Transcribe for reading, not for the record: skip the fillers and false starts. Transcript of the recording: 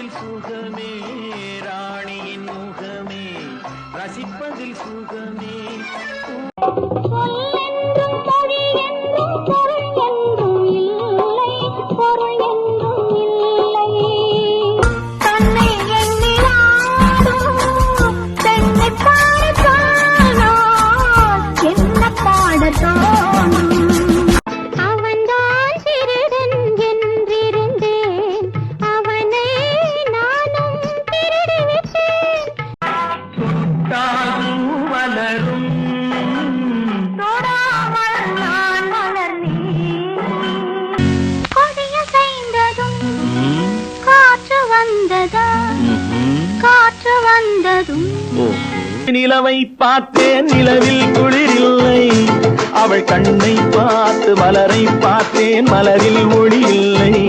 ரசிப்பதில் சுகமே ராணியின் முகமே ரசிப்பதில் சுகமே சொல்லென்றும் மொழி என்றும் பொருள் என்றும் இல்லை பொருள் என்றும் இல்லை தன்னை எண்ணிலாடும் பெண்ணை பாடத்தானோ என்ன பாடத்தோணும் அவன்தான் திருடன் என்றிருந்தேன் அவனை நானும் திருடிவிட்டேன் வளரும் தொடாமல் நான் வளர்ந்தேன் கொடிய செய்ததும் காற்று வந்ததும் நிலவை பார்த்தேன் நிலவில் குளிரில்லை அவள் கண்ணை பார்த்து மலரை பார்த்தேன் மலரில் ஒளி